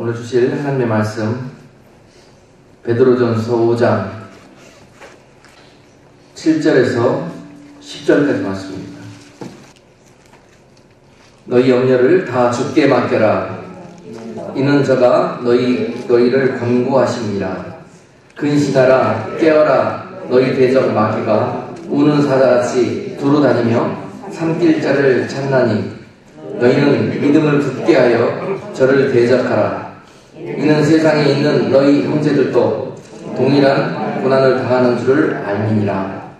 오늘 주실 하나님의 말씀 베드로전서 5장 7절에서 10절까지 말씀입니다. 너희 염려를 다 주께 맡겨라. 이는 저가 너희를 권고하심이라. 근신하라, 깨어라. 너희 대적 마귀가 우는 사자같이 두루 다니며 삼킬 자를 찾나니 너희는 믿음을 굳게 하여 저를 대적하라. 이는 세상에 있는 너희 형제들도 동일한 고난을 당하는 줄을 알미니라.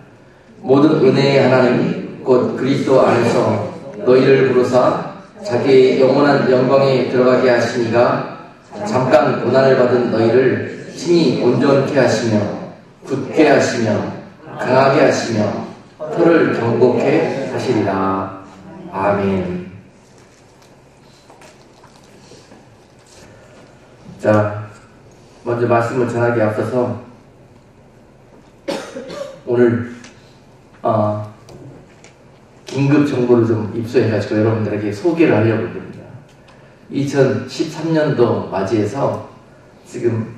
모든 은혜의 하나님 곧 그리스도 안에서 너희를 부르사 자기의 영원한 영광에 들어가게 하시니가 잠깐 고난을 받은 너희를 친히 온전케 하시며 굳게 하시며 강하게 하시며 터를 경고케 하시리라. 아멘. 자, 먼저 말씀을 전하기에 앞서서 오늘 긴급 정보를 좀 입수해가지고 여러분들에게 소개를 하려고 합니다. 2013년도 맞이해서 지금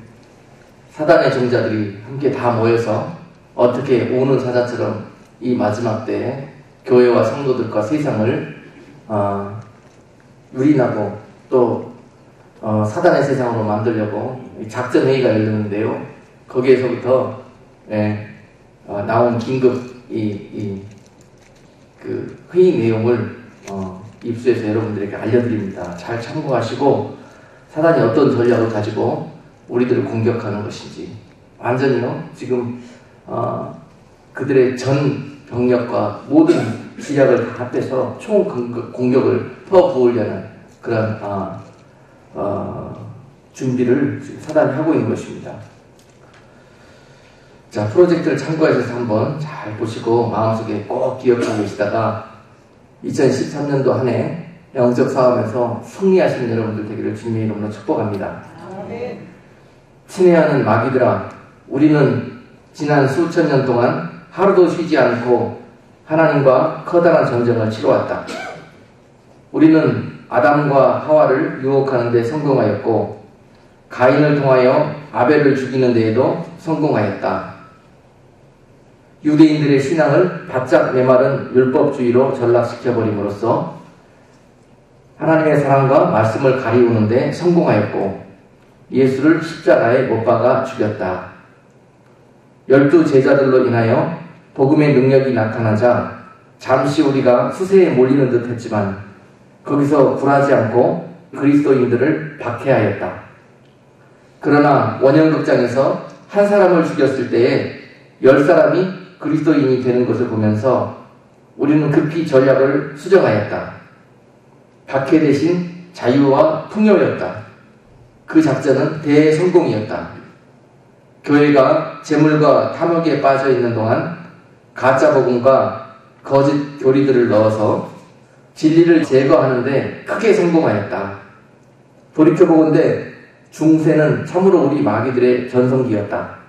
사단의 종자들이 함께 다 모여서 어떻게 오는 사자처럼 이 마지막 때에 교회와 성도들과 세상을 유린하고 또 사단의 세상으로 만들려고 작전 회의가 열렸는데요. 거기에서부터 나온 긴급 그 회의 내용을 입수해서 여러분들에게 알려드립니다. 잘 참고하시고 사단이 어떤 전략을 가지고 우리들을 공격하는 것인지 완전히요. 지금 그들의 전 병력과 모든 지략을 다 합해서 총 공격을 퍼부으려는 그런 준비를 지금 사단이 하고 있는 것입니다. 자, 프로젝트를 참고하셔서 한번 잘 보시고 마음속에 꼭 기억하고 계시다가 2013년도 한 해 영적 싸움에서 승리하시는 여러분들 되기를 주님의 이름으로 축복합니다. 친애하는 마귀들아, 우리는 지난 수천 년 동안 하루도 쉬지 않고 하나님과 커다란 전쟁을 치러왔다. 우리는 아담과 하와를 유혹하는 데 성공하였고 가인을 통하여 아벨을 죽이는 데에도 성공하였다. 유대인들의 신앙을 바짝 메마른 율법주의로 전락시켜버림으로써 하나님의 사랑과 말씀을 가리우는 데 성공하였고 예수를 십자가에 못 박아 죽였다. 12 제자들로 인하여 복음의 능력이 나타나자 잠시 우리가 수세에 몰리는 듯 했지만 거기서 굴하지 않고 그리스도인들을 박해하였다. 그러나 원형극장에서 한 사람을 죽였을 때에 10사람이 그리스도인이 되는 것을 보면서 우리는 급히 전략을 수정하였다. 박해 대신 자유와 풍요였다. 그 작전은 대성공이었다. 교회가 재물과 탐욕에 빠져 있는 동안 가짜 복음과 거짓 교리들을 넣어서 진리를 제거하는데 크게 성공하였다. 돌이켜보건대 중세는 참으로 우리 마귀들의 전성기였다.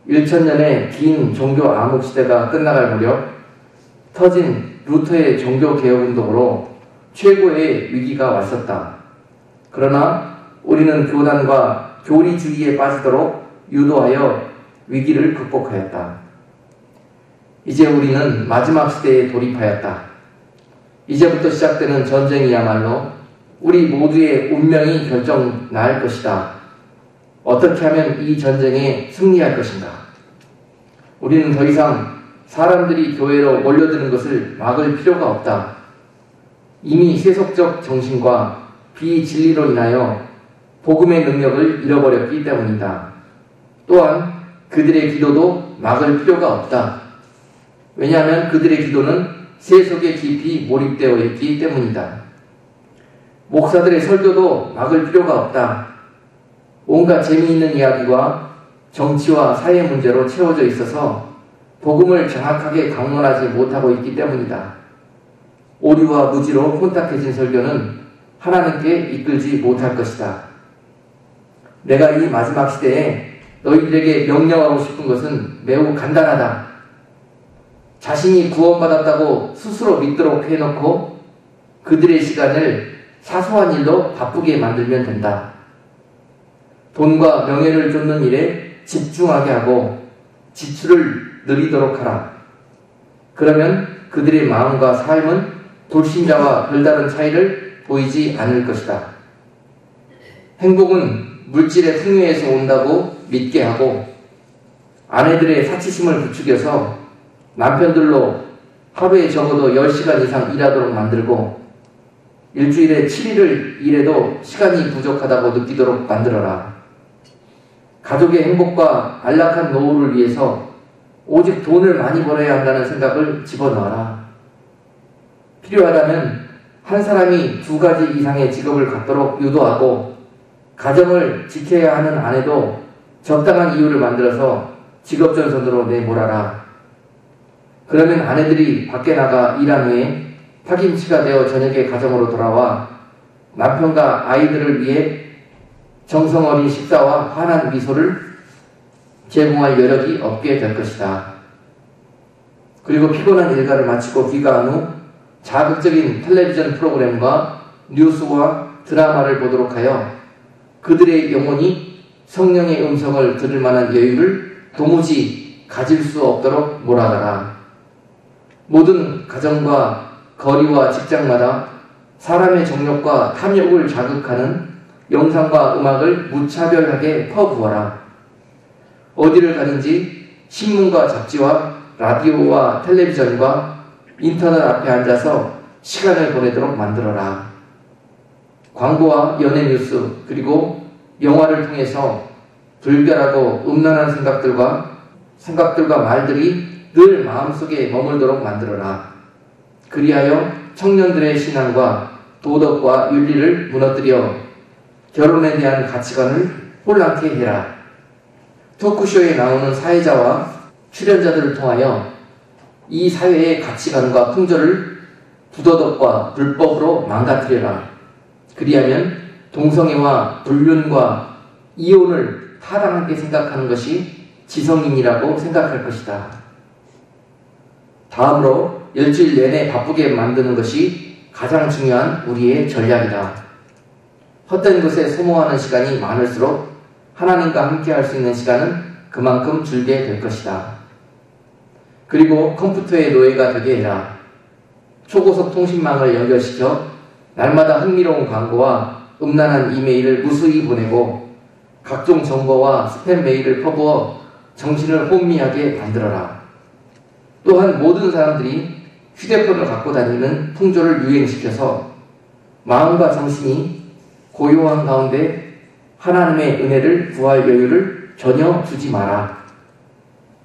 1000년의 긴 종교 암흑 시대가 끝나갈 무렵 터진 루터의 종교개혁운동으로 최고의 위기가 왔었다. 그러나 우리는 교단과 교리주의에 빠지도록 유도하여 위기를 극복하였다. 이제 우리는 마지막 시대에 돌입하였다. 이제부터 시작되는 전쟁이야말로 우리 모두의 운명이 결정 날 것이다. 어떻게 하면 이 전쟁에 승리할 것인가? 우리는 더 이상 사람들이 교회로 몰려드는 것을 막을 필요가 없다. 이미 세속적 정신과 비진리로 인하여 복음의 능력을 잃어버렸기 때문이다. 또한 그들의 기도도 막을 필요가 없다. 왜냐하면 그들의 기도는 세속에 깊이 몰입되어 있기 때문이다. 목사들의 설교도 막을 필요가 없다. 온갖 재미있는 이야기와 정치와 사회 문제로 채워져 있어서 복음을 정확하게 강론하지 못하고 있기 때문이다. 오류와 무지로 혼탁해진 설교는 하나님께 이끌지 못할 것이다. 내가 이 마지막 시대에 너희들에게 명령하고 싶은 것은 매우 간단하다. 자신이 구원받았다고 스스로 믿도록 해놓고 그들의 시간을 사소한 일로 바쁘게 만들면 된다. 돈과 명예를 쫓는 일에 집중하게 하고 지출을 늘리도록 하라. 그러면 그들의 마음과 삶은 불신자와 별다른 차이를 보이지 않을 것이다. 행복은 물질의 풍요에서 온다고 믿게 하고 아내들의 사치심을 부추겨서 남편들로 하루에 적어도 10시간 이상 일하도록 만들고 일주일에 7일을 일해도 시간이 부족하다고 느끼도록 만들어라. 가족의 행복과 안락한 노후를 위해서 오직 돈을 많이 벌어야 한다는 생각을 집어넣어라. 필요하다면 한 사람이 2가지 이상의 직업을 갖도록 유도하고 가정을 지켜야 하는 아내도 적당한 이유를 만들어서 직업전선으로 내몰아라. 그러면 아내들이 밖에 나가 일한 후에 파김치가 되어 저녁에 가정으로 돌아와 남편과 아이들을 위해 정성어린 식사와 환한 미소를 제공할 여력이 없게 될 것이다. 그리고 피곤한 일과를 마치고 귀가한 후 자극적인 텔레비전 프로그램과 뉴스와 드라마를 보도록 하여 그들의 영혼이 성령의 음성을 들을 만한 여유를 도무지 가질 수 없도록 몰아가라. 모든 가정과 거리와 직장마다 사람의 정욕과 탐욕을 자극하는 영상과 음악을 무차별하게 퍼부어라. 어디를 가든지 신문과 잡지와 라디오와 텔레비전과 인터넷 앞에 앉아서 시간을 보내도록 만들어라. 광고와 연예 뉴스 그리고 영화를 통해서 불결하고 음란한 생각들과 말들이 늘 마음속에 머물도록 만들어라. 그리하여 청년들의 신앙과 도덕과 윤리를 무너뜨려 결혼에 대한 가치관을 혼란케 해라. 토크쇼에 나오는 사회자와 출연자들을 통하여 이 사회의 가치관과 풍조를 부도덕과 불법으로 망가뜨려라. 그리하면 동성애와 불륜과 이혼을 타당하게 생각하는 것이 지성인이라고 생각할 것이다. 다음으로 일주일 내내 바쁘게 만드는 것이 가장 중요한 우리의 전략이다. 헛된 것에 소모하는 시간이 많을수록 하나님과 함께 할 수 있는 시간은 그만큼 줄게 될 것이다. 그리고 컴퓨터의 노예가 되게 해라. 초고속 통신망을 연결시켜 날마다 흥미로운 광고와 음란한 이메일을 무수히 보내고 각종 정보와 스팸 메일을 퍼부어 정신을 혼미하게 만들어라. 또한 모든 사람들이 휴대폰을 갖고 다니는 풍조를 유행시켜서 마음과 정신이 고요한 가운데 하나님의 은혜를 구할 여유를 전혀 주지 마라.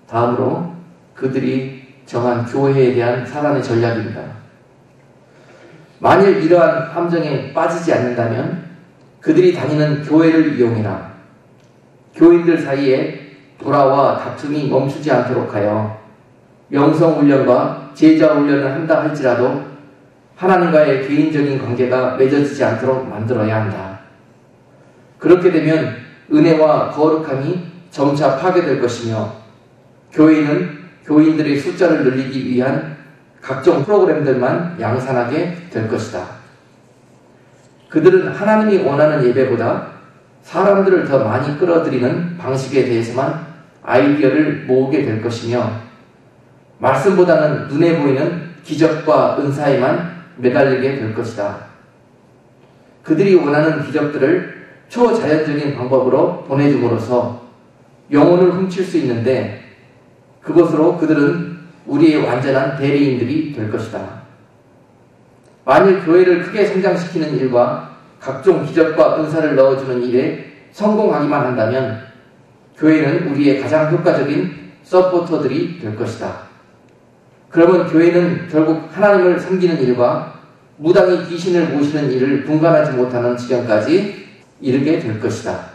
다음으로 그들이 정한 교회에 대한 사단의 전략입니다. 만일 이러한 함정에 빠지지 않는다면 그들이 다니는 교회를 이용해라. 교인들 사이에 불화와 다툼이 멈추지 않도록 하여 영성훈련과 제자훈련을 한다 할지라도 하나님과의 개인적인 관계가 맺어지지 않도록 만들어야 한다. 그렇게 되면 은혜와 거룩함이 점차 파괴될 것이며 교회는 교인들의 숫자를 늘리기 위한 각종 프로그램들만 양산하게 될 것이다. 그들은 하나님이 원하는 예배보다 사람들을 더 많이 끌어들이는 방식에 대해서만 아이디어를 모으게 될 것이며 말씀보다는 눈에 보이는 기적과 은사에만 매달리게 될 것이다. 그들이 원하는 기적들을 초자연적인 방법으로 보내줌으로써 영혼을 훔칠 수 있는데 그것으로 그들은 우리의 완전한 대리인들이 될 것이다. 만일 교회를 크게 성장시키는 일과 각종 기적과 은사를 넣어주는 일에 성공하기만 한다면 교회는 우리의 가장 효과적인 서포터들이 될 것이다. 그러면 교회는 결국 하나님을 섬기는 일과 무당이 귀신을 모시는 일을 분간하지 못하는 지경까지 이르게 될 것이다.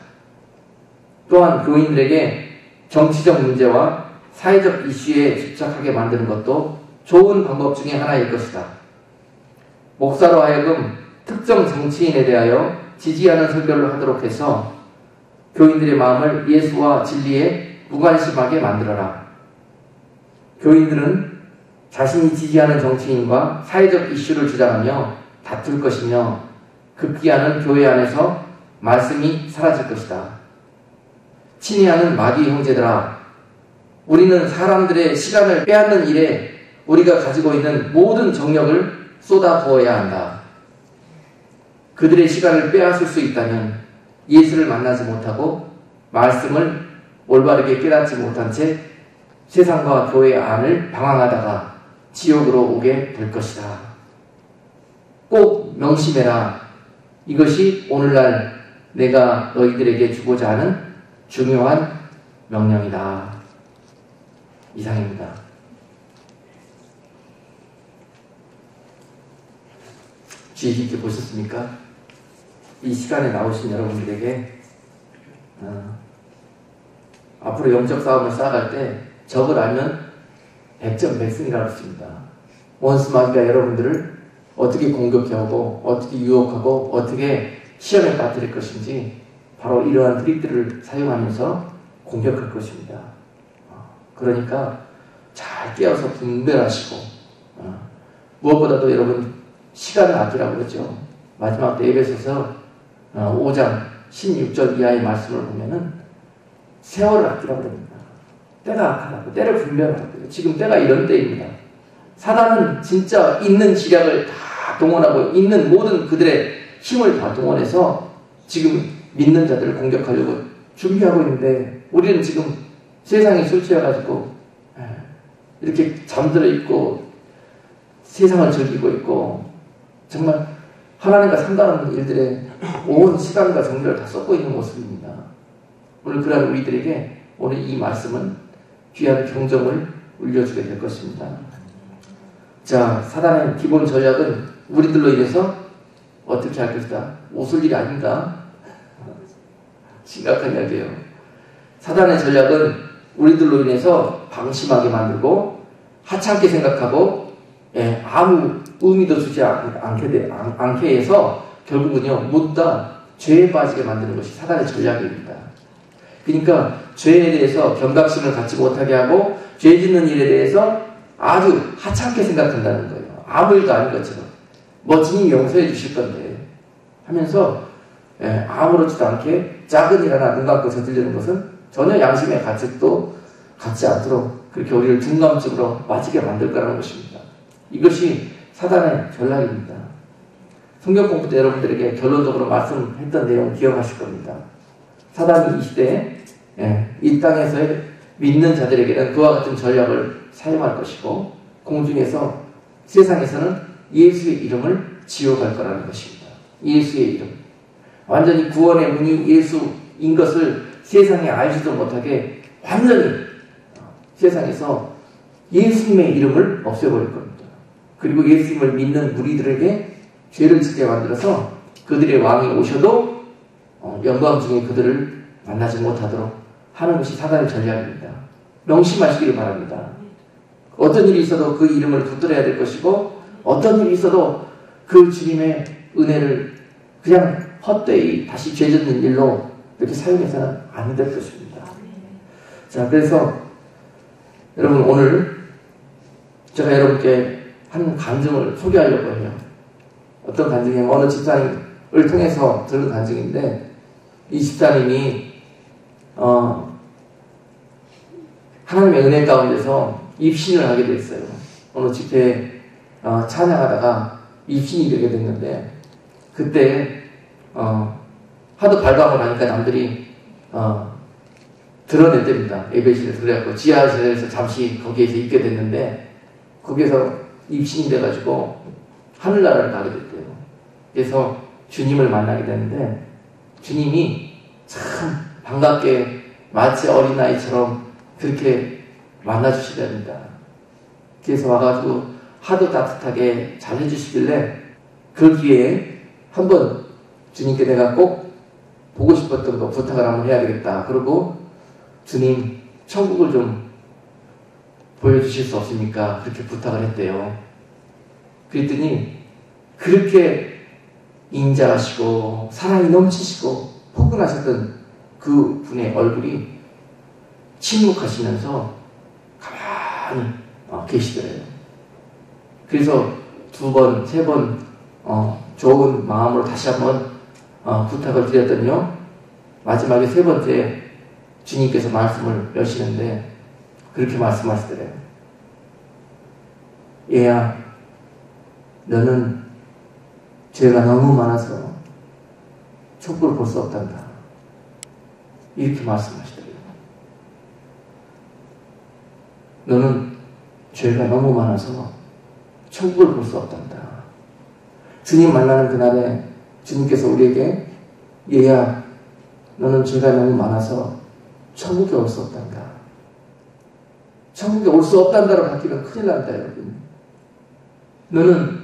또한 교인들에게 정치적 문제와 사회적 이슈에 집착하게 만드는 것도 좋은 방법 중에 하나일 것이다. 목사로 하여금 특정 정치인에 대하여 지지하는 설교를 하도록 해서 교인들의 마음을 예수와 진리에 무관심하게 만들어라. 교인들은 자신이 지지하는 정치인과 사회적 이슈를 주장하며 다툴 것이며 급기야는 교회 안에서 말씀이 사라질 것이다. 친애하는 마귀 형제들아, 우리는 사람들의 시간을 빼앗는 일에 우리가 가지고 있는 모든 정력을 쏟아부어야 한다. 그들의 시간을 빼앗을 수 있다면 예수를 만나지 못하고 말씀을 올바르게 깨닫지 못한 채 세상과 교회 안을 방황하다가 지옥으로 오게 될 것이다. 꼭 명심해라. 이것이 오늘날 내가 너희들에게 주고자 하는 중요한 명령이다. 이상입니다. 주의 깊게 보셨습니까? 이 시간에 나오신 여러분들에게 앞으로 영적 싸움을 쌓아갈 때 적을 알면 100점 100승이라고 했습니다. 원수 마귀가 여러분들을 어떻게 공격해오고 어떻게 유혹하고 어떻게 시험에 빠뜨릴 것인지 바로 이러한 트릭들을 사용하면서 공격할 것입니다. 그러니까 잘 깨어서 분별하시고 무엇보다도 여러분 시간을 아끼라고 그러죠. 마지막 때 에베소서 5장 16절 이하의 말씀을 보면은 세월을 아끼라고 합니다. 때가 악하다고, 때를 분별하라고. 지금 때가 이런 때입니다. 사단은 진짜 있는 지략을 다 동원하고 있는 모든 그들의 힘을 다 동원해서 지금 믿는 자들을 공격하려고 준비하고 있는데 우리는 지금 세상에 술 취해가지고 이렇게 잠들어 있고 세상을 즐기고 있고 정말 하나님과 상관없는 일들에 온 시간과 정력을 다 쏟고 있는 모습입니다. 오늘 그러한 우리들에게 오늘 이 말씀은 귀한 경종을 울려주게 될 것입니다. 자, 사단의 기본 전략은 우리들로 인해서 어떻게 할 것이다? 웃을 일이 아닌가? 심각한 이야기예요. 사단의 전략은 우리들로 인해서 방심하게 만들고 하찮게 생각하고 아무 의미도 주지 않게 해서 결국은요 모두 다 죄에 빠지게 만드는 것이 사단의 전략입니다. 그러니까 죄에 대해서 경각심을 갖지 못하게 하고 죄 짓는 일에 대해서 아주 하찮게 생각한다는 거예요. 아무 일도 아닌 것처럼 주님이 용서해 주실 건데 하면서 아무렇지도 않게 작은 일 하나 눈 감고 저지르는 것은 전혀 양심의 가책도 갖지 않도록 그렇게 우리를 둔감증으로 빠지게 만들 거라는 것입니다. 이것이 사단의 전략입니다. 성경 공부 때 여러분들에게 결론적으로 말씀했던 내용 기억하실 겁니다. 사단이 이 시대에 이 땅에서의 믿는 자들에게는 그와 같은 전략을 사용할 것이고 공중에서 세상에서는 예수의 이름을 지어갈 거라는 것입니다. 예수의 이름. 완전히 구원의 문이 예수인 것을 세상에 알지도 못하게 완전히 세상에서 예수님의 이름을 없애버릴 겁니다. 그리고 예수님을 믿는 무리들에게 죄를 짓게 만들어서 그들의 왕이 오셔도 영광 중에 그들을 만나지 못하도록 하는 것이 사단의 전략입니다. 명심하시기를 바랍니다. 어떤 일이 있어도 그 이름을 붙들어야 될 것이고 어떤 일이 있어도 그 주님의 은혜를 그냥 헛되이 다시 죄 짓는 일로 이렇게 사용해서는 안 될 것입니다. 자, 그래서 여러분 오늘 제가 여러분께 한 간증을 소개하려고 해요. 어떤 간증이냐면 어느 집사님을 통해서 들은 간증인데 이 집사님이 하나님의 은혜 가운데서 입신을 하게 됐어요. 어느 집회에 찬양하다가 입신이 되게 됐는데 그때 하도 발광을 하니까 남들이 드러냈답니다. 예배실에 그래갖고 지하실에서 잠시 거기에서 있게 됐는데 거기에서 입신이 돼가지고 하늘나라를 가게 됐대요. 그래서 주님을 만나게 되는데 주님이 참 반갑게 마치 어린아이처럼 그렇게 만나주시답니다. 그래서 와가지고 하도 따뜻하게 잘해주시길래 그 기회에 한번 주님께 내가 꼭 보고 싶었던 거 부탁을 한번 해야 되겠다. 그러고 주님 천국을 좀 보여주실 수 없습니까? 그렇게 부탁을 했대요. 그랬더니 그렇게 인자하시고 사랑이 넘치시고 포근하셨던 그 분의 얼굴이 침묵하시면서 가만히 계시더래요. 그래서 두 번, 세 번 좋은 마음으로 다시 한번 부탁을 드렸더니요. 마지막에 세 번째 주님께서 말씀을 여시는데 그렇게 말씀하시더래요. 얘야, 너는 죄가 너무 많아서 천국을 볼 수 없단다. 이렇게 말씀하시더래요. 너는 죄가 너무 많아서 천국을 볼 수 없단다. 주님 만나는 그날에 주님께서 우리에게 얘야, 너는 죄가 너무 많아서 천국에 올 수 없단다. 천국에 올 수 없단다로 바뀌면 큰일 난다, 여러분. 너는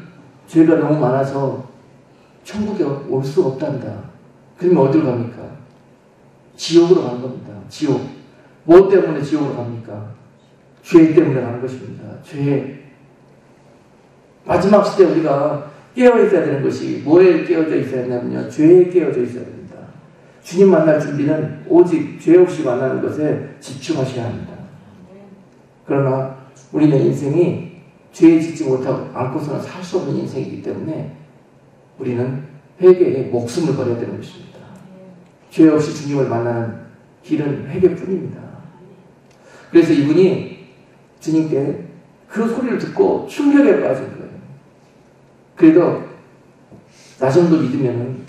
죄가 너무 많아서 천국에 올 수 없단다. 그러면 어디로 갑니까? 지옥으로 가는 겁니다. 지옥. 뭐 때문에 지옥으로 갑니까? 죄 때문에 가는 것입니다. 죄. 마지막 시대 우리가 깨어 있어야 되는 것이 뭐에 깨어져 있어야 하냐면요. 죄에 깨어져 있어야 됩니다. 주님 만날 준비는 오직 죄 없이 만나는 것에 집중하셔야 합니다. 그러나 우리는 인생이 죄에 짓지 못하고 않고서는 살 수 없는 인생이기 때문에 우리는 회개에 목숨을 걸어야 되는 것입니다. 죄 없이 주님을 만나는 길은 회개뿐입니다. 그래서 이분이 주님께 그 소리를 듣고 충격에 빠진 거예요. 그래도 나 정도 믿으면은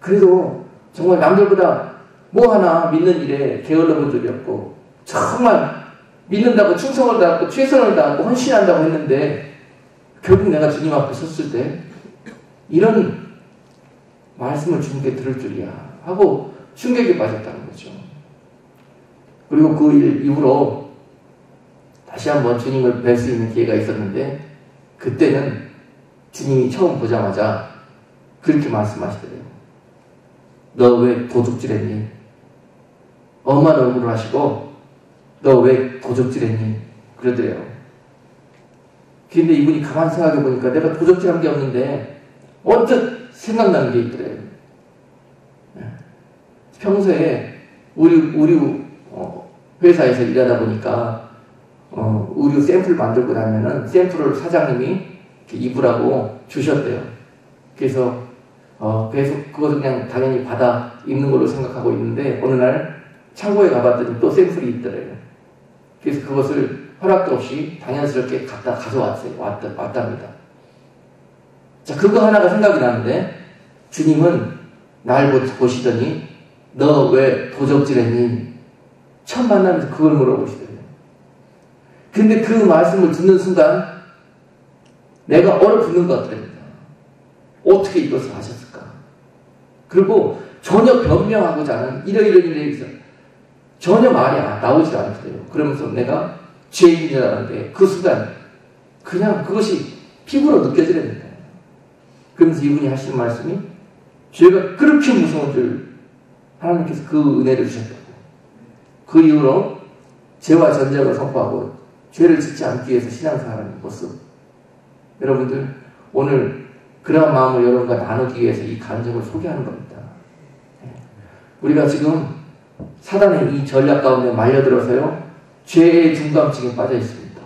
그래도 정말 남들보다 뭐 하나 믿는 일에 게을러 본 적이 없고 정말 믿는다고 충성을 다하고 최선을 다하고 헌신한다고 했는데 결국 내가 주님 앞에 섰을 때 이런 말씀을 주님께 들을 줄이야 하고 충격에 빠졌다는 거죠. 그리고 그 일 이후로 다시 한번 주님을 뵐 수 있는 기회가 있었는데 그때는 주님이 처음 보자마자 그렇게 말씀하시더래요. 너 왜 도둑질했니? 엄한 얼굴을 하시고 너 왜 도적질했니? 그러더래요. 근데 이분이 가만히 생각해 보니까 내가 도적질한 게 없는데 언뜻 생각나는 게 있더래요. 평소에 우리 회사에서 일하다 보니까 의류 샘플 만들고 나면은 샘플을 사장님이 입으라고 주셨대요. 그래서 계속 그것을 그냥 당연히 받아 입는 걸로 생각하고 있는데 어느 날 창고에 가봤더니 또 샘플이 있더래요. 그래서 그것을 허락도 없이 당연스럽게 갖다 왔답니다. 자, 그거 하나가 생각이 나는데 주님은 날 보시더니 너 왜 도적질했니? 처음 만나면서 그걸 물어보시더래요. 근데 그 말씀을 듣는 순간 내가 얼어붙는 것 같더랍니다. 어떻게 이것을 하셨을까? 그리고 전혀 변명하고자 하는 이러이러이러이러 전혀 말이 나오지 않더래요. 그러면서 내가 죄인이라는데 그 순간 그냥 그것이 피부로 느껴지랍니다. 그러면서 이분이 하시는 말씀이 죄가 그렇게 무서운 줄 하나님께서 그 은혜를 주셨다고. 그 이후로 죄와 전쟁을 선포하고 죄를 짓지 않기 위해서 신앙생활하는 모습. 여러분들 오늘 그러한 마음을 여러분과 나누기 위해서 이 간증을 소개하는 겁니다. 우리가 지금 사단의 이 전략 가운데 말려들어서요 죄의 중감증에 빠져 있습니다.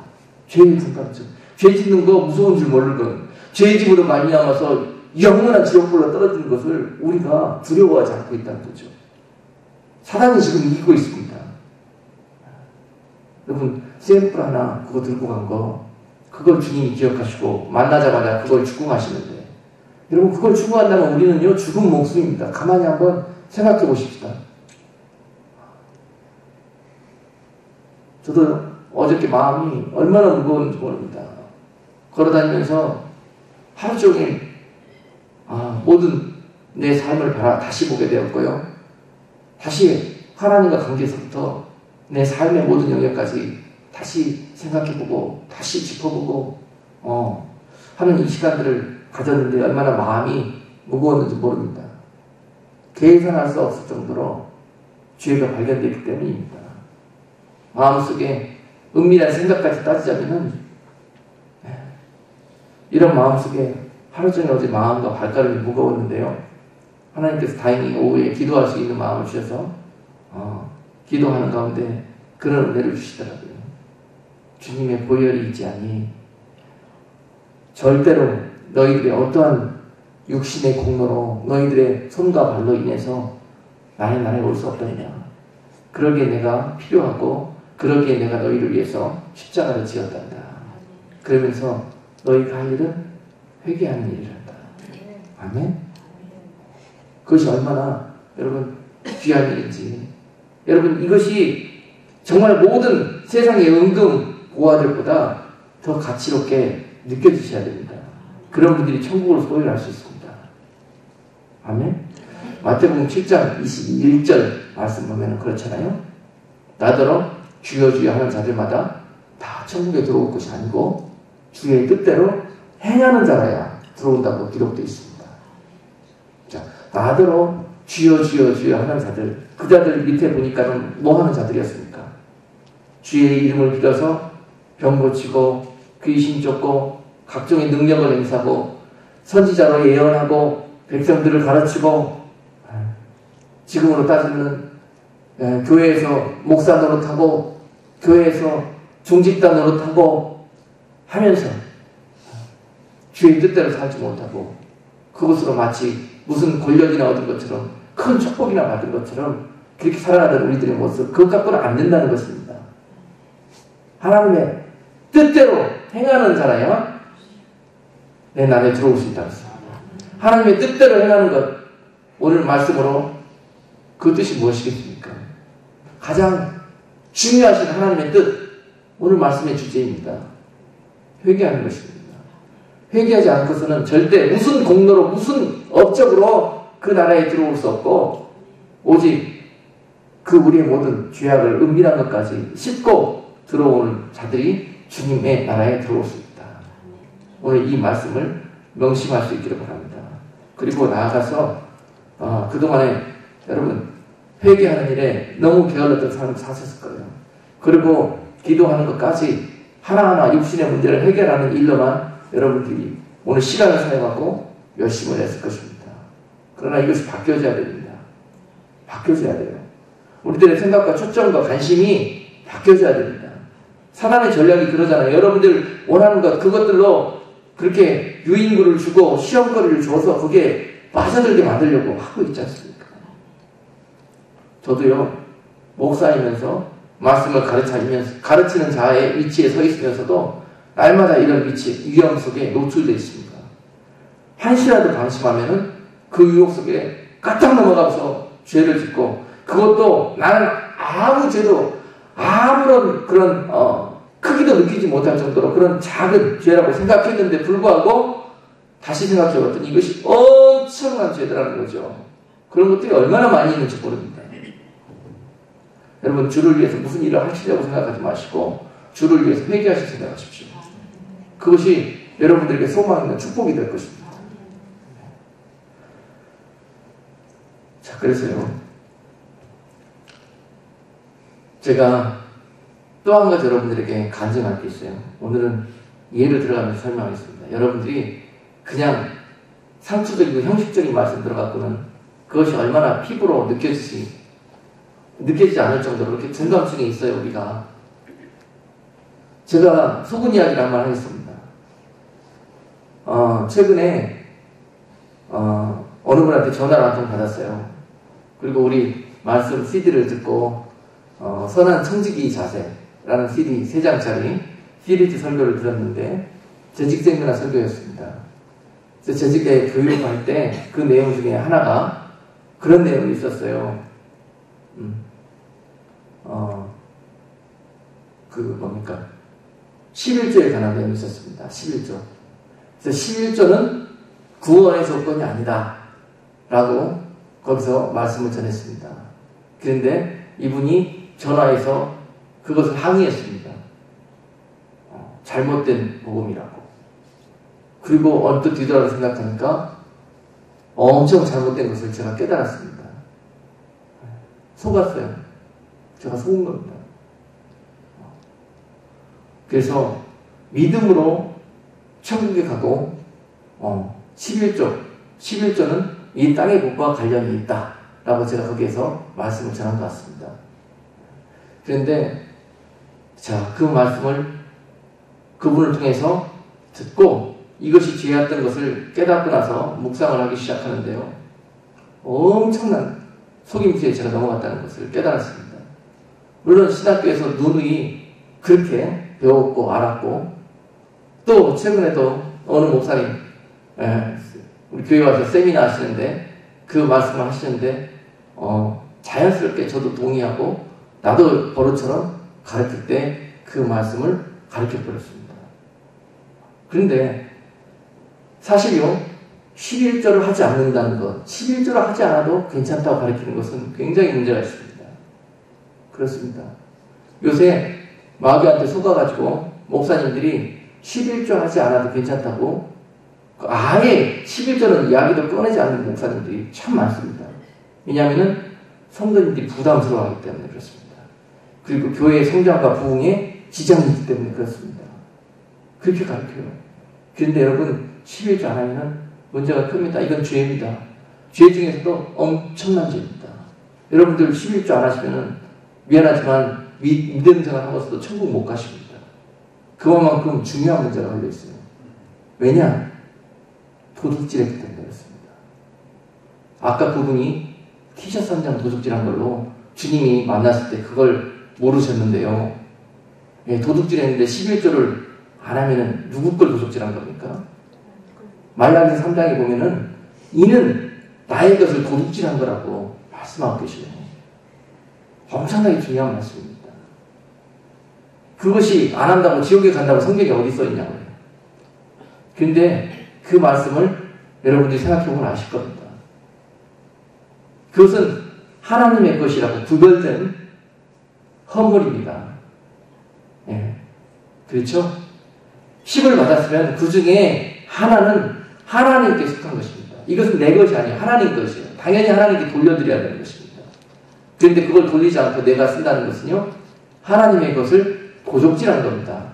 죄의 중감증. 죄 짓는 거 무서운 줄 모르건 죄의 집으로 말미암아서 영원한 지옥불로 떨어지는 것을 우리가 두려워하지 않고 있다는 거죠. 사단이 지금 이기고 있습니다. 여러분 샘플 하나 그거 들고 간 거 그걸 주님이 기억하시고 만나자마자 그걸 추궁하시는데 여러분 그걸 추궁한다면 우리는요 죽은 목숨입니다. 가만히 한번 생각해 보십시다. 저도 어저께 마음이 얼마나 무거운지 모릅니다. 걸어다니면서 하루 종일 모든 내 삶을 다시 보게 되었고요. 다시 하나님과 관계에서부터 내 삶의 모든 영역까지 다시 생각해보고 다시 짚어보고 하는 이 시간들을 가졌는데 얼마나 마음이 무거웠는지 모릅니다. 계산할 수 없을 정도로 죄가 발견됐기 때문입니다. 마음속에 은밀한 생각까지 따지자면은 이런 마음속에 하루 종일 어제 마음과 발걸음이 무거웠는데요. 하나님께서 다행히 오후에 기도할 수 있는 마음을 주셔서 기도하는 가운데 그런 은혜를 주시더라고요. 주님의 보혈이 있지 않니 절대로 너희들의 어떠한 육신의 공로로 너희들의 손과 발로 인해서 나의 나라에 올 수 없다냐. 그러기에 내가 필요하고 그러기에 내가 너희를 위해서 십자가를 지었단다. 그러면서 너희가 할 일은 회개하는 일이란다. 아멘. 그것이 얼마나 여러분 귀한 일인지. 여러분 이것이 정말 모든 세상의 은금 고아들보다 더 가치롭게 느껴지셔야 됩니다. 그런 분들이 천국을 소유할 수 있습니다. 아멘. 마태복음 7장 21절 말씀 보면 그렇잖아요. 나더러 주여 주여 하는 자들마다 다 천국에 들어올 것이 아니고 주의 뜻대로 행하는 자라야 들어온다고 기록되어 있습니다. 자, 나더러 주여 주여 주여 하는 자들, 그 자들 밑에 보니까는 뭐 하는 자들이었습니까? 주의 이름을 빌어서 병 고치고 귀신 쫓고 각종의 능력을 행사하고 선지자로 예언하고 백성들을 가르치고, 지금으로 따지면 교회에서 목사 노릇하고 교회에서 중직자 노릇하고 하면서 주의 뜻대로 살지 못하고 그것으로 마치 무슨 권력이나 얻은 것처럼 큰 축복이나 받은 것처럼 그렇게 살아가던 우리들의 모습, 그것 갖고는 안 된다는 것입니다. 하나님의 뜻대로 행하는 자라야 내 안에 들어올 수 있다는 것입니다. 하나님의 뜻대로 행하는 것, 오늘 말씀으로 그 뜻이 무엇이겠습니까? 가장 중요하신 하나님의 뜻, 오늘 말씀의 주제입니다. 회개하는 것입니다. 회개하지 않고서는 절대 무슨 공로로 무슨 업적으로 그 나라에 들어올 수 없고, 오직 그 우리의 모든 죄악을 은밀한 것까지 씻고 들어오는 자들이 주님의 나라에 들어올 수 있다. 오늘 이 말씀을 명심할 수 있기를 바랍니다. 그리고 나아가서 그동안에 여러분 회개하는 일에 너무 게을렀던 삶을 사셨을 거예요. 그리고 기도하는 것까지 하나하나 육신의 문제를 해결하는 일로만 여러분들이 오늘 시간을 사용하고 열심을 했을 것입니다. 그러나 이것이 바뀌어져야 됩니다. 바뀌어져야 돼요. 우리들의 생각과 초점과 관심이 바뀌어져야 됩니다. 사단의 전략이 그러잖아요. 여러분들 원하는 것, 그것들로 그렇게 유인구를 주고 시험거리를 줘서 거기에 빠져들게 만들려고 하고 있지 않습니까? 저도요, 목사이면서 말씀을 가르치는 자의 위치에 서 있으면서도 날마다 이런 위험 속에 노출되어 있습니다. 한시라도 방심하면은 그 유혹 속에 까딱 넘어가서 죄를 짓고, 그것도 나는 아무 죄도 아무런 그런 크기도 느끼지 못할 정도로 그런 작은 죄라고 생각했는데 불구하고 다시 생각해봤더니 이것이 엄청난 죄더라는 거죠. 그런 것들이 얼마나 많이 있는지 모릅니다. 여러분, 주를 위해서 무슨 일을 하시려고 생각하지 마시고 주를 위해서 회개하실 생각하십시오. 그것이 여러분들에게 소망이나 축복이 될 것입니다. 자, 그래서요, 제가 또 한 가지 여러분들에게 간증할 게 있어요. 오늘은 예를 들어가면서 설명하겠습니다. 여러분들이 그냥 상투적이고 형식적인 말씀 들어갖고는 그것이 얼마나 피부로 느껴지지 않을 정도로 그렇게 공감증이 있어요, 우리가. 제가 속은 이야기를 한번 하겠습니다. 최근에 어느 분한테 전화를 한 통 받았어요. 그리고 우리 말씀 CD를 듣고 선한 청지기 자세라는 CD 3장짜리 시리즈 설교를 들었는데 재직생명화 설교였습니다. 그래서 재직에 교육할 때 그 내용 중에 하나가 그런 내용이 있었어요. 그 뭡니까? 11조에 관한 내용이 있었습니다. 11조. 그래서 11조는 구원의 조건이 아니다 라고 거기서 말씀을 전했습니다. 그런데 이분이 전화해서 그것을 항의했습니다. 잘못된 복음이라고. 그리고 언뜻 뒤돌아 생각하니까 엄청 잘못된 것을 제가 깨달았습니다. 속았어요. 제가 속은 겁니다. 그래서 믿음으로 천국에 가고 11조는 이 땅의 복과 관련이 있다 라고 제가 거기에서 말씀을 전한 것 같습니다. 그런데 자, 그 말씀을 그분을 통해서 듣고 이것이 죄였던 것을 깨닫고 나서 묵상을 하기 시작하는데요, 엄청난 속임수에 제가 넘어갔다는 것을 깨달았습니다. 물론 신학교에서 누누이 그렇게 배웠고 알았고, 또 최근에도 어느 목사님 우리 교회 와서 세미나 하시는데 그 말씀을 하시는데 자연스럽게 저도 동의하고 나도 버릇처럼 가르칠 때 그 말씀을 가르쳐 버렸습니다. 그런데 사실요, 11조를 하지 않는다는 것, 11조를 하지 않아도 괜찮다고 가르치는 것은 굉장히 문제가 있습니다. 그렇습니다. 요새 마귀한테 속아가지고 목사님들이 11조 하지 않아도 괜찮다고 아예 11조는 이야기도 꺼내지 않는 목사님들이 참 많습니다. 왜냐하면 성도님들이 부담스러워하기 때문에 그렇습니다. 그리고 교회의 성장과 부흥에 지장이 있기 때문에 그렇습니다. 그렇게 가르쳐요. 그런데 여러분 11조 안 하면 문제가 큽니다. 이건 죄입니다. 죄 중에서도 엄청난 죄입니다. 여러분들 11조 안 하시면 미안하지만 믿음 생활하고서도 천국 못 가십니다. 그만큼 중요한 문제가 걸려있어요. 왜냐? 도둑질했기 때문에 그렇습니다. 아까 그분이 티셔츠 한 장 도둑질한 걸로 주님이 만났을 때 그걸 모르셨는데요. 예, 도둑질했는데 11조를 안 하면은 누구 걸 도둑질한 겁니까? 말라기 3장에 보면은 이는 나의 것을 도둑질한 거라고 말씀하고 계시네요. 엄청나게 중요한 말씀입니다. 그것이 안 한다고 지옥에 간다고 성경에 어디 써 있냐고요. 그런데 그 말씀을 여러분들이 생각해보면 아실 겁니다. 그것은 하나님의 것이라고 구별된 허물입니다. 예. 그렇죠? 10을 받았으면 그 중에 하나는 하나님께 속한 것입니다. 이것은 내 것이 아니에요. 하나님 것이에요. 당연히 하나님께 돌려드려야 되는 것입니다. 그런데 그걸 돌리지 않고 내가 쓴다는 것은요, 하나님의 것을 도둑질한 겁니다.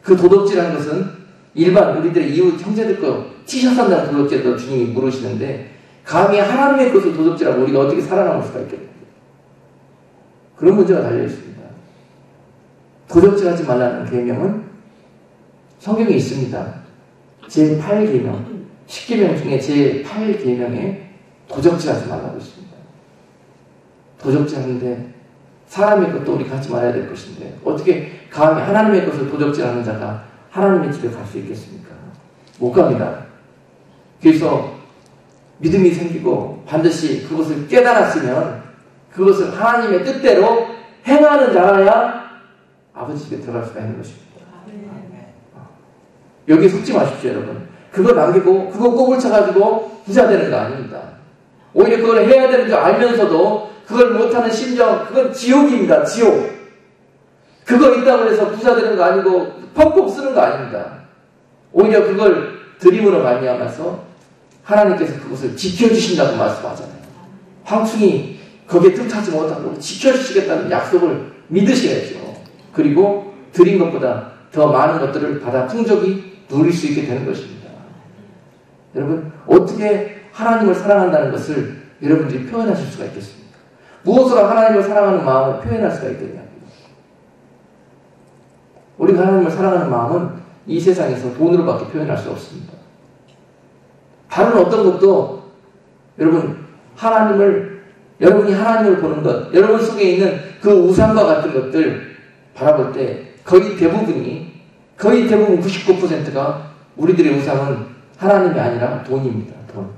그 도둑질한 것은 일반 우리들의 이웃 형제들 거 티셔츠 한 장 도둑질도 주님이 물으시는데 감히 하나님의 것을 도둑질하고 우리가 어떻게 살아남을 수가 있겠습니까? 그런 문제가 달려있습니다. 도둑질하지 말라는 계명은 성경에 있습니다. 제8계명, 10계명 중에 제8계명에 도적질하지 말라고 있습니다. 도적질하는데 사람의 것도 우리 갖지 말아야 될 것인데 어떻게 감히 하나님의 것을 도적질하는 자가 하나님의 집에 갈 수 있겠습니까? 못 갑니다. 그래서 믿음이 생기고 반드시 그것을 깨달았으면 그것을 하나님의 뜻대로 행하는 자라야 아버지 집에 들어갈 수가 있는 것입니다. 여기 속지 마십시오, 여러분. 그거 남기고 그거 꼽을 쳐가지고 부자 되는 거 아닙니다. 오히려 그걸 해야 되는 줄 알면서도 그걸 못하는 심정, 그건 지옥입니다. 지옥. 그거 있다고 해서 부자 되는 거 아니고 펑펑 쓰는 거 아닙니다. 오히려 그걸 드림으로 말미암아서 하나님께서 그것을 지켜주신다고 말씀하잖아요. 황충이 거기에 틈타지 못하고 지켜주시겠다는 약속을 믿으셔야죠. 그리고 드린 것보다 더 많은 것들을 받아 풍족히 누릴 수 있게 되는 것입니다. 여러분, 어떻게 하나님을 사랑한다는 것을 여러분들이 표현하실 수가 있겠습니까? 무엇으로 하나님을 사랑하는 마음을 표현할 수가 있겠냐고요. 우리가 하나님을 사랑하는 마음은 이 세상에서 돈으로밖에 표현할 수 없습니다. 다른 어떤 것도 여러분이 하나님을 보는 것, 여러분 속에 있는 그 우상과 같은 것들 바라볼 때 거의 대부분 99%가 우리들의 우상은 하나님이 아니라 돈입니다. 돈.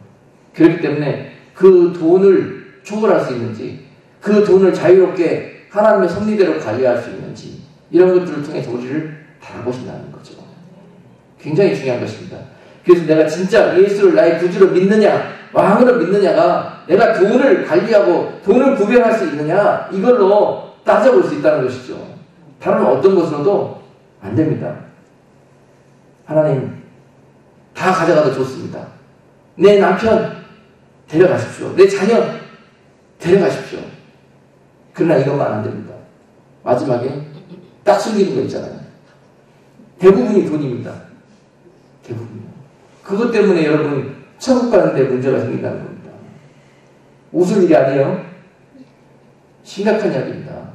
그렇기 때문에 그 돈을 초월할 수 있는지, 그 돈을 자유롭게 하나님의 섭리대로 관리할 수 있는지, 이런 것들을 통해서 우리를 바라보신다는 거죠. 굉장히 중요한 것입니다. 그래서 내가 진짜 예수를 나의 구주로 믿느냐, 왕으로 믿느냐가 내가 돈을 관리하고 돈을 구별할 수 있느냐, 이걸로 따져볼 수 있다는 것이죠. 다른 어떤 것으로도 안 됩니다. 하나님, 다 가져가도 좋습니다. 내 남편 데려가십시오. 내 자녀 데려가십시오. 그러나 이것만 안 됩니다. 마지막에 딱 숨기는 거 있잖아요. 대부분이 돈입니다. 대부분이요. 그것 때문에 여러분 천국 가는데 문제가 생긴다는 겁니다. 웃을 일이 아니에요. 심각한 이야기입니다.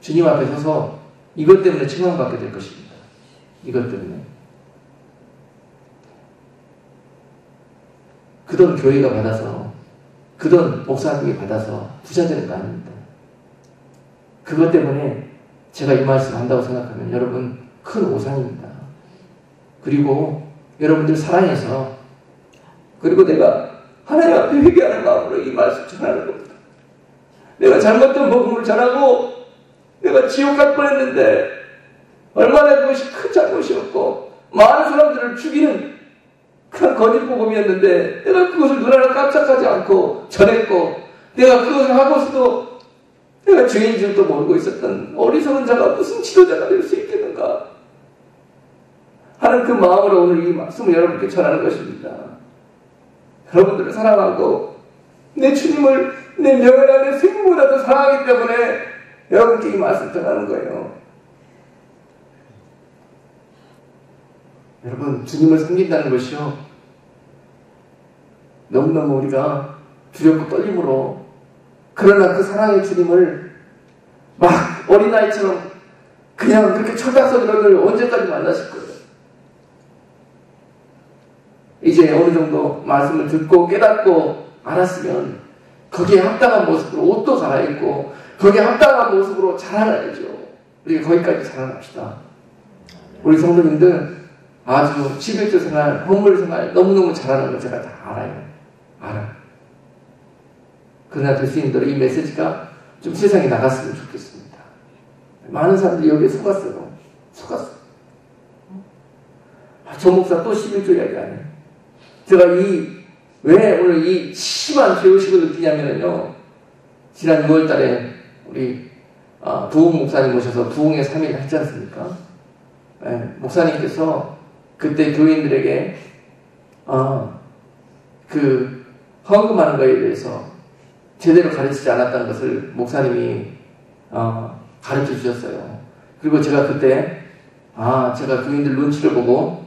주님 앞에 서서 이것 때문에 책망받게 될 것입니다. 이것 때문에. 그 돈 교회가 받아서, 그 돈 목사님이 받아서 부자 되는 거 아닙니다. 그것 때문에 제가 이 말씀 한다고 생각하면 여러분 큰 오산입니다. 그리고 여러분들 사랑해서 그리고 내가 하나님 앞에 회개하는 마음으로 이 말씀 전하는 겁니다. 내가 잘못된 복음을 전하고 내가 지옥 갈 뻔했는데 얼마나 그것이 큰 잘못이었고 많은 사람들을 죽이는 그런 거짓 복음이었는데 내가 그것을 눈알을 깜짝하지 않고 전했고 내가 그것을 하고서도 내가 죄인 줄도 모르고 있었던 어리석은 자가 무슨 지도자가 될 수 있겠는가 하는 그 마음으로 오늘 이 말씀을 여러분께 전하는 것입니다. 여러분들을 사랑하고 내 주님을 내 명예나 내 생명보다도 사랑하기 때문에 여러분께 이 말씀을 전하는 거예요. 여러분 주님을 섬긴다는 것이요 너무너무 우리가 두렵고 떨림으로 그러나 그 사랑의 주님을 막 어린아이처럼 그냥 그렇게 쳐다서 여러분을 언제까지 만나실 거예요. 이제 어느 정도 말씀을 듣고 깨닫고 알았으면 거기에 합당한 모습으로 옷도 갈아입고 거기에 합당한 모습으로 자라나야죠. 우리가 거기까지 자라납시다. 우리 성도님들 아주 11조 생활, 헌물 생활 너무너무 잘하는 거 제가 다 알아요. 알아. 그러나 교수님들 이 메시지가 좀 세상에 나갔으면 좋겠습니다. 많은 사람들이 여기에 속았어요. 속았어. 조 목사 또 11조 이야기 안 해. 제가 왜 오늘 이 심한 죄의식을 느끼냐면요. 지난 6월 달에 우리 두웅 목사님 모셔서 두웅의 3일 했지 않습니까? 네, 목사님께서 그때 교인들에게 그 헌금하는 거에 대해서 제대로 가르치지 않았다는 것을 목사님이 가르쳐 주셨어요. 그리고 제가 그때 제가 교인들 눈치를 보고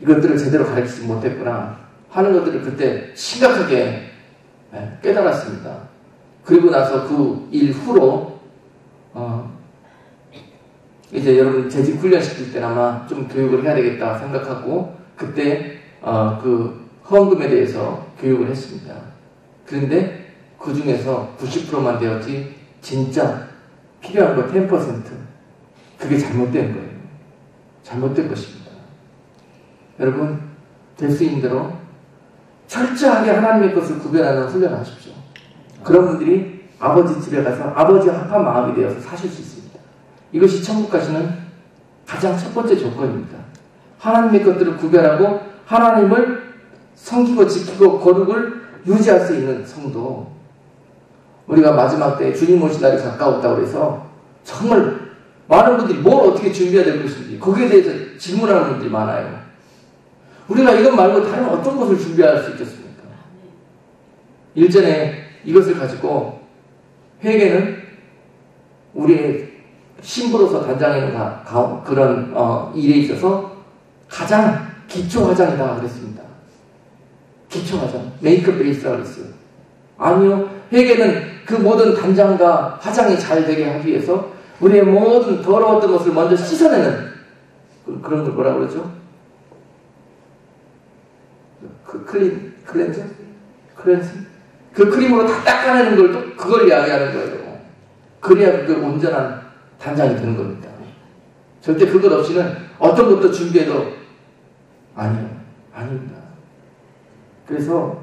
이것들을 제대로 가르치지 못했구나 하는 것들을 그때 심각하게 깨달았습니다. 그리고 나서 그 일 후로 이제 여러분 재직 훈련 시킬 때는 아마 좀 교육을 해야 되겠다 생각하고 그때 그 헌금에 대해서 교육을 했습니다. 그런데 그 중에서 90%만 되었지 진짜 필요한 거 10% 그게 잘못된 거예요. 잘못된 것입니다. 여러분 될 수 있는 대로 철저하게 하나님의 것을 구별하는 훈련을 하십시오. 그런 분들이 아버지 집에 가서 아버지와 합한 마음이 되어서 사실 수 있습니다. 이것이 천국 가시는 가장 첫 번째 조건입니다. 하나님의 것들을 구별하고 하나님을 섬기고 지키고 거룩을 유지할 수 있는 성도. 우리가 마지막 때 주님 오실 날이 가까웠다고 해서 정말 많은 분들이 뭘 어떻게 준비해야 될 것인지 거기에 대해서 질문하는 분들이 많아요. 우리가 이것 말고 다른 어떤 것을 준비할 수 있겠습니까? 일전에 이것을 가지고 회개는 우리의 신부로서 단장하는 그런 일에 있어서 가장 기초 화장이다 그랬습니다. 기초 화장, 메이크업 베이스라고 그랬어요. 아니요, 회개는 그 모든 단장과 화장이 잘 되게 하기 위해서 우리의 모든 더러웠던 것을 먼저 씻어내는 그런 걸 뭐라고 그러죠? 그 클렌징? 그 크림으로 다 닦아내는 걸 또 그걸 이야기하는 거예요. 그래야 그 온전한 단장이 되는 겁니다. 절대 그것 없이는 어떤 것도 준비해도 아닙니다. 그래서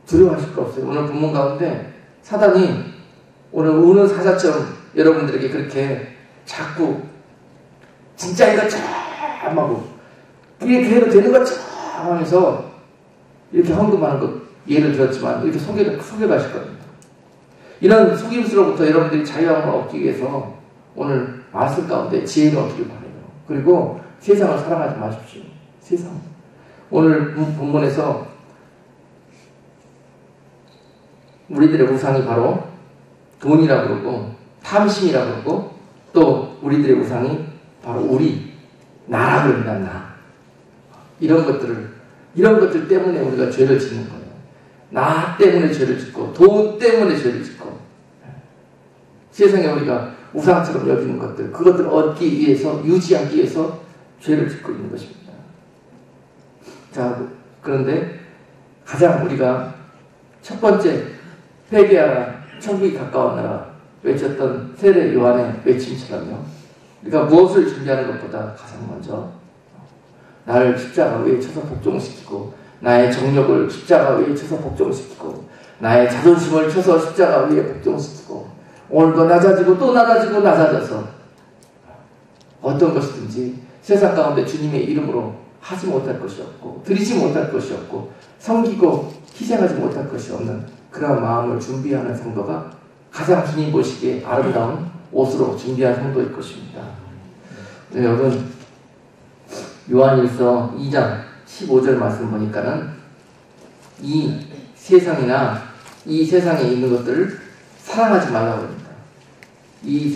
두려워하실 거 없어요. 오늘 본문 가운데 사단이 오늘 우는 사자처럼 여러분들에게 그렇게 자꾸 진짜 이거 참 하고 이게 그래도 되는 것참 하면서 이렇게 헌금하는 것 예를 들었지만 이렇게 속여가실 겁니다. 이런 속임수로부터 여러분들이 자유함을 얻기 위해서 오늘 말씀 가운데 지혜를 얻기를 바라요. 그리고 세상을 사랑하지 마십시오. 세상. 오늘 본문에서 우리들의 우상이 바로 돈이라고 그러고 탐심이라고 그러고 또 우리들의 우상이 바로 나라고 그럽니다. 나. 이런 것들 때문에 우리가 죄를 짓는 거예요. 나 때문에 죄를 짓고 돈 때문에 죄를 짓고 세상에 우리가 우상처럼 여기는 것들 그것들을 얻기 위해서 유지하기 위해서 죄를 짓고 있는 것입니다. 자, 그런데 가장 우리가 첫 번째 회개하라 천국이 가까웠나라 외쳤던 세례 요한의 외침처럼요. 우리가 무엇을 준비하는 것보다 가장 먼저 나를 십자가 위에 쳐서 복종시키고 나의 정력을 십자가 위에 쳐서 복종시키고 나의 자존심을 쳐서 십자가 위에 복종시키고 오늘도 낮아지고 또 낮아지고 낮아져서 어떤 것이든지 세상 가운데 주님의 이름으로 하지 못할 것이 없고 드리지 못할 것이 없고 섬기고 희생하지 못할 것이 없는 그런 마음을 준비하는 성도가 가장 주님 보시기에 아름다운 옷으로 준비한 성도일 것입니다. 네, 여러분 요한일서 2장 15절 말씀 보니까는 이 세상이나 이 세상에 있는 것들을 사랑하지 말라고 합니다. 이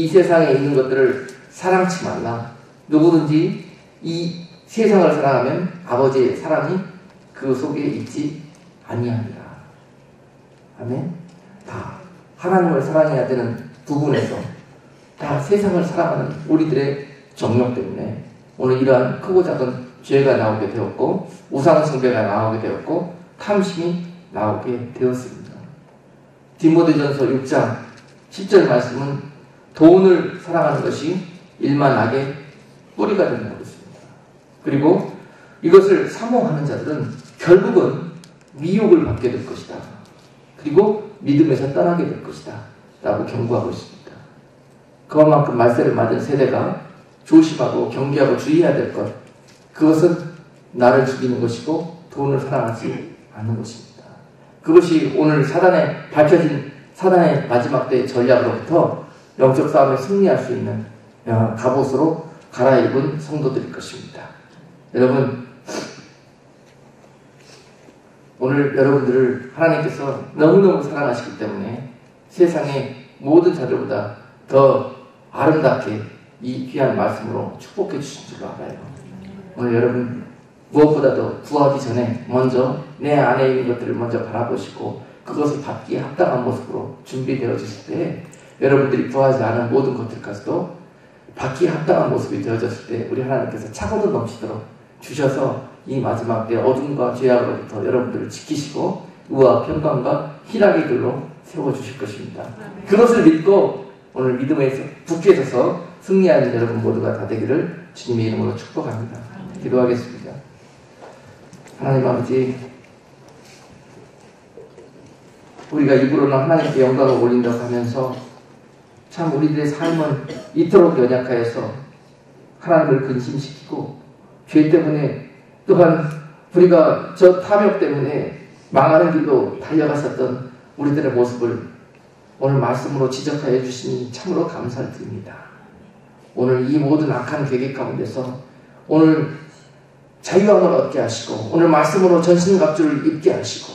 세상에 있는 것들을 사랑치 말라. 누구든지 이 세상을 사랑하면 아버지의 사랑이 그 속에 있지 아니하니라. 아멘. 다 하나님을 사랑해야 되는 부분에서 다 세상을 사랑하는 우리들의 정욕 때문에 오늘 이러한 크고 작은 죄가 나오게 되었고 우상 숭배가 나오게 되었고 탐심이 나오게 되었습니다. 디모데전서 6장 10절 말씀은 돈을 사랑하는 것이 일만 악의 뿌리가 된다고 했습니다. 그리고 이것을 사모하는 자들은 결국은 미혹을 받게 될 것이다. 그리고 믿음에서 떠나게 될 것이다. 라고 경고하고 있습니다. 그만큼 말세를 맞은 세대가 조심하고 경계하고 주의해야 될 것, 그것은 나를 죽이는 것이고 돈을 사랑하지 않는 것입니다. 그것이 오늘 사단에 밝혀진 사단의 마지막 때의 전략으로부터 영적 싸움에 승리할 수 있는 갑옷으로 갈아입은 성도들일 것입니다. 여러분, 오늘 여러분들을 하나님께서 너무너무 사랑하시기 때문에 세상의 모든 자들보다 더 아름답게 이 귀한 말씀으로 축복해 주신 줄 알아요. 오늘 여러분 무엇보다도 구하기 전에 먼저 내 안에 있는 것들을 먼저 바라보시고 그것을 받기에 합당한 모습으로 준비되어 주실 때 여러분들이 구하지 않은 모든 것들까지도 받기에 합당한 모습이 되어졌을 때 우리 하나님께서 차고도 넘치도록 주셔서 이 마지막 때 어둠과 죄악으로부터 여러분들을 지키시고 의와 평강과 희락의 길로 세워주실 것입니다. 그것을 믿고 오늘 믿음에서 굳게 서서 승리하는 여러분 모두가 다 되기를 주님의 이름으로 축복합니다. 기도하겠습니다. 하나님 아버지, 우리가 입으로는 하나님께 영광을 올린다고 하면서 참 우리들의 삶은 이토록 연약하여서 하나님을 근심시키고 죄 때문에 또한 우리가 저 탐욕 때문에 망하는 길로 달려갔었던 우리들의 모습을 오늘 말씀으로 지적하여 주시니 참으로 감사를 드립니다. 오늘 이 모든 악한 계획 가운데서 오늘 자유함을 얻게 하시고 오늘 말씀으로 전신갑주를 입게 하시고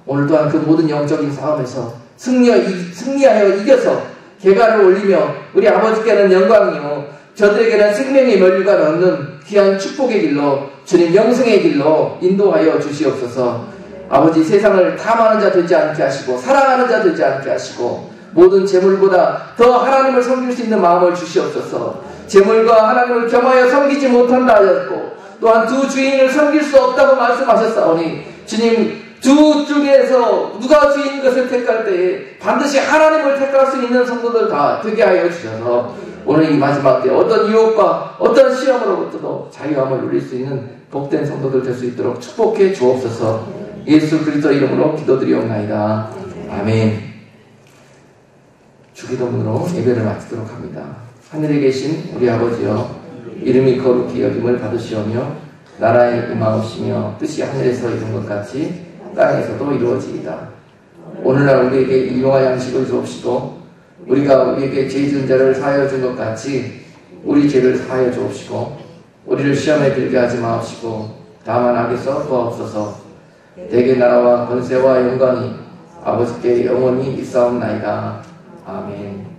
오늘 또한 그 모든 영적인 싸움에서 승리하여 이겨서 개가를 올리며 우리 아버지께는 영광이요 저들에게는 생명의 면류가 넘는 귀한 축복의 길로 주님 영생의 길로 인도하여 주시옵소서. 아버지, 세상을 탐하는 자 되지 않게 하시고 사랑하는 자 되지 않게 하시고 모든 재물보다 더 하나님을 섬길 수 있는 마음을 주시옵소서. 재물과 하나님을 겸하여 섬기지 못한다 하였고 또한 두 주인을 섬길 수 없다고 말씀하셨사오니 주님, 두 중에서 누가 주인 것을 택할 때에 반드시 하나님을 택할 수 있는 성도들 다 되게 하여 주셔서 오늘 이 마지막 때 어떤 유혹과 어떤 시험으로부터도 자유함을 누릴 수 있는 복된 성도들 될 수 있도록 축복해 주옵소서. 예수 그리스도 이름으로 기도드리옵나이다. 아멘. 주기도문으로 예배를 마치도록 합니다. 하늘에 계신 우리 아버지여, 이름이 거룩히 여김을 받으시오며 나라에 임하옵시며 뜻이 하늘에서 이룬 것 같이 땅에서도 이루어지이다. 오늘날 우리에게 일용할 양식을 주옵시고 우리가 우리에게 죄 지은 자를 사하여 준 것 같이 우리 죄를 사하여 주옵시고 우리를 시험에 들게 하지 마옵시고 다만 악에서 구하옵소서. 대개 나라와 권세와 영광이 아버지께 영원히 있사옵나이다. 아멘.